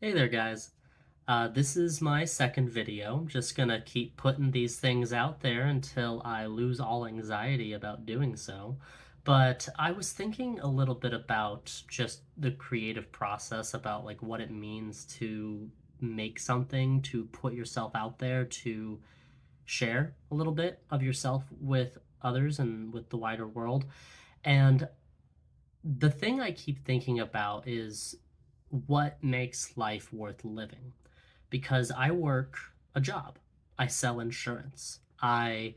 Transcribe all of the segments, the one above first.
Hey there, guys. This is my second video. I'm just gonna keep putting these things out there until I lose all anxiety about doing so. But I was thinking a little bit about just the creative process, about like what it means to make something, to put yourself out there, to share a little bit of yourself with others and with the wider world. And the thing I keep thinking about is what makes life worth living. Because I work a job, I sell insurance. I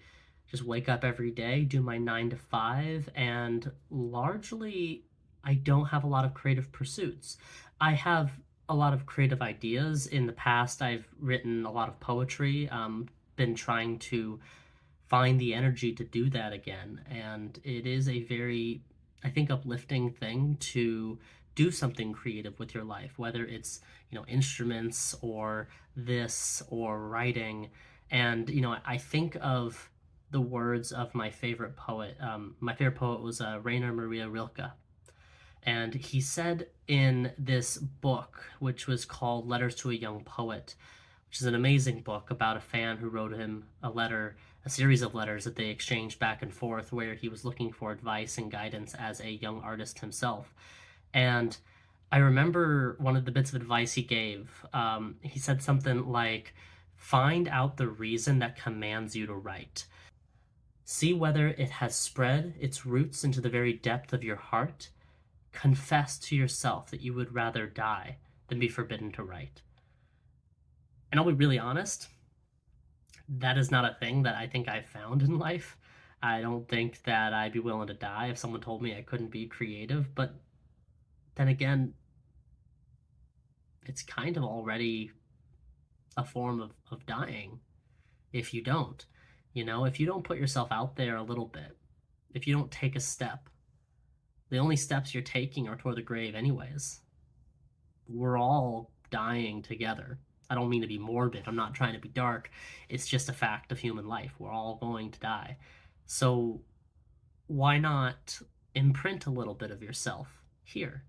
just wake up every day, do my 9 to 5, and largely I don't have a lot of creative pursuits. I have a lot of creative ideas. In the past, I've written a lot of poetry, been trying to find the energy to do that again. And it is a very, I think, uplifting thing to do something creative with your life, whether it's, instruments or this or writing. And, I think of the words of my favorite poet. My favorite poet was Rainer Maria Rilke. And he said in this book, which was called Letters to a Young Poet, which is an amazing book about a fan who wrote him a letter, a series of letters that they exchanged back and forth, where he was looking for advice and guidance as a young artist himself. And I remember one of the bits of advice he gave. He said something like, find out the reason that commands you to write. See whether it has spread its roots into the very depth of your heart. Confess to yourself that you would rather die than be forbidden to write. And I'll be really honest, that is not a thing that I think I've found in life. I don't think that I'd be willing to die if someone told me I couldn't be creative, but then again, it's kind of already a form of dying if you don't. If you don't put yourself out there a little bit, if you don't take a step, the only steps you're taking are toward the grave, anyways. We're all dying together. I don't mean to be morbid. I'm not trying to be dark. It's just a fact of human life. We're all going to die. So why not imprint a little bit of yourself here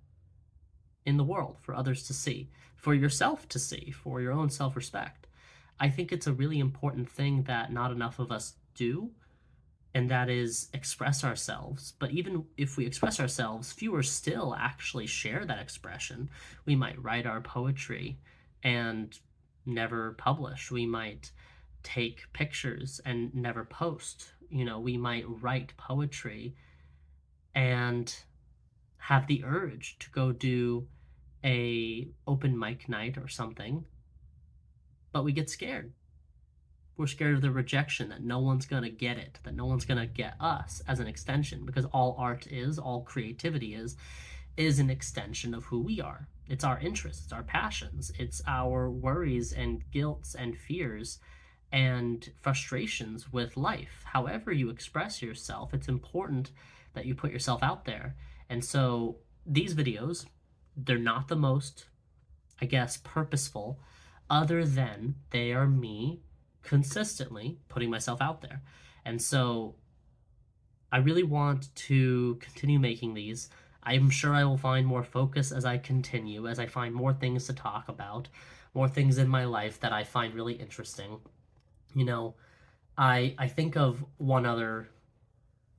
in the world for others to see, for yourself to see, for your own self respect? I think it's a really important thing that not enough of us do, and that is express ourselves. But even if we express ourselves, fewer still actually share that expression. We might write our poetry and never publish. We might take pictures and never post. We might write poetry and have the urge to go do a open mic night or something, but we get scared. We're scared of the rejection, that no one's going to get it, that no one's going to get us as an extension, because all art is, all creativity is an extension of who we are. It's our interests, it's our passions, it's our worries and guilts and fears and frustrations with life. However you express yourself, it's important that you put yourself out there. And so these videos, they're not the most, I guess, purposeful, other than they are me consistently putting myself out there. And so I really want to continue making these. I'm sure I will find more focus as I continue, as I find more things to talk about, more things in my life that I find really interesting. You know, I think of one other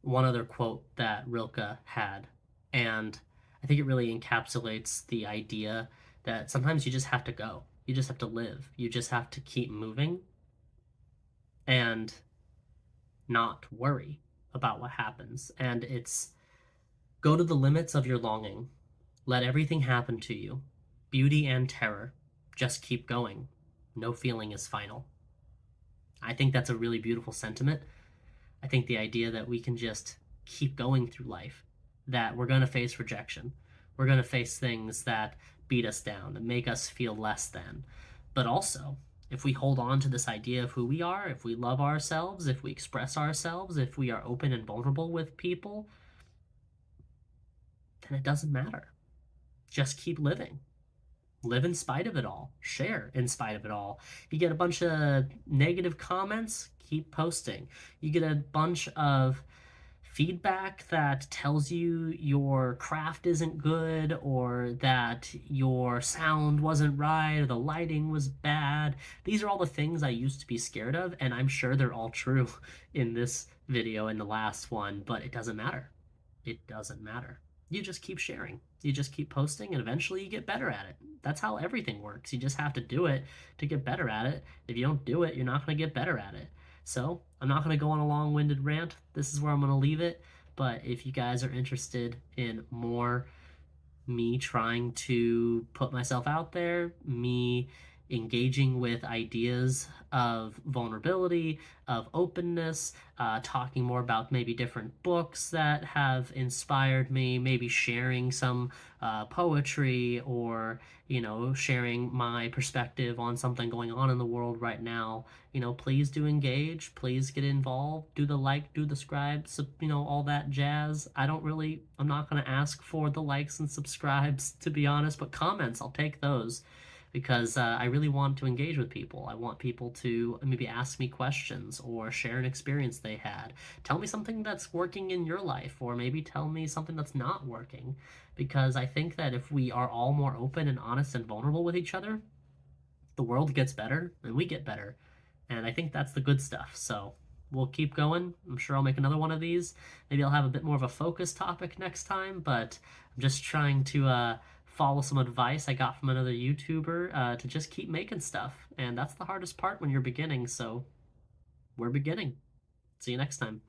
quote that Rilke had, and I think it really encapsulates the idea that sometimes you just have to go. You just have to live. You just have to keep moving and not worry about what happens. And it's go to the limits of your longing. Let everything happen to you, beauty and terror. Just keep going. No feeling is final. I think that's a really beautiful sentiment. I think the idea that we can just keep going through life, that we're going to face rejection, we're going to face things that beat us down, that make us feel less than. But also, if we hold on to this idea of who we are, if we love ourselves, if we express ourselves, if we are open and vulnerable with people, then it doesn't matter. Just keep living. Live in spite of it all. Share in spite of it all. You get a bunch of negative comments, keep posting. You get a bunch of feedback that tells you your craft isn't good or that your sound wasn't right or the lighting was bad. These are all the things I used to be scared of, and I'm sure they're all true in this video and the last one, but it doesn't matter. It doesn't matter. You just keep sharing. You just keep posting, and eventually you get better at it. That's how everything works. You just have to do it to get better at it. If you don't do it, you're not going to get better at it. So, I'm not going to go on a long winded rant. This is where I'm going to leave it. But if you guys are interested in more me trying to put myself out there, me engaging with ideas of vulnerability, of openness, talking more about maybe different books that have inspired me, maybe sharing some poetry or, sharing my perspective on something going on in the world right now. Please do engage, please get involved, do the like, do the subscribe, all that jazz. I'm not going to ask for the likes and subscribes, to be honest, but comments, I'll take those because I really want to engage with people. I want people to maybe ask me questions or share an experience they had. Tell me something that's working in your life, or maybe tell me something that's not working. Because I think that if we are all more open and honest and vulnerable with each other, the world gets better and we get better. And I think that's the good stuff. So we'll keep going. I'm sure I'll make another one of these. Maybe I'll have a bit more of a focus topic next time, but I'm just trying to follow some advice I got from another YouTuber to just keep making stuff. And that's the hardest part when you're beginning. So we're beginning. See you next time.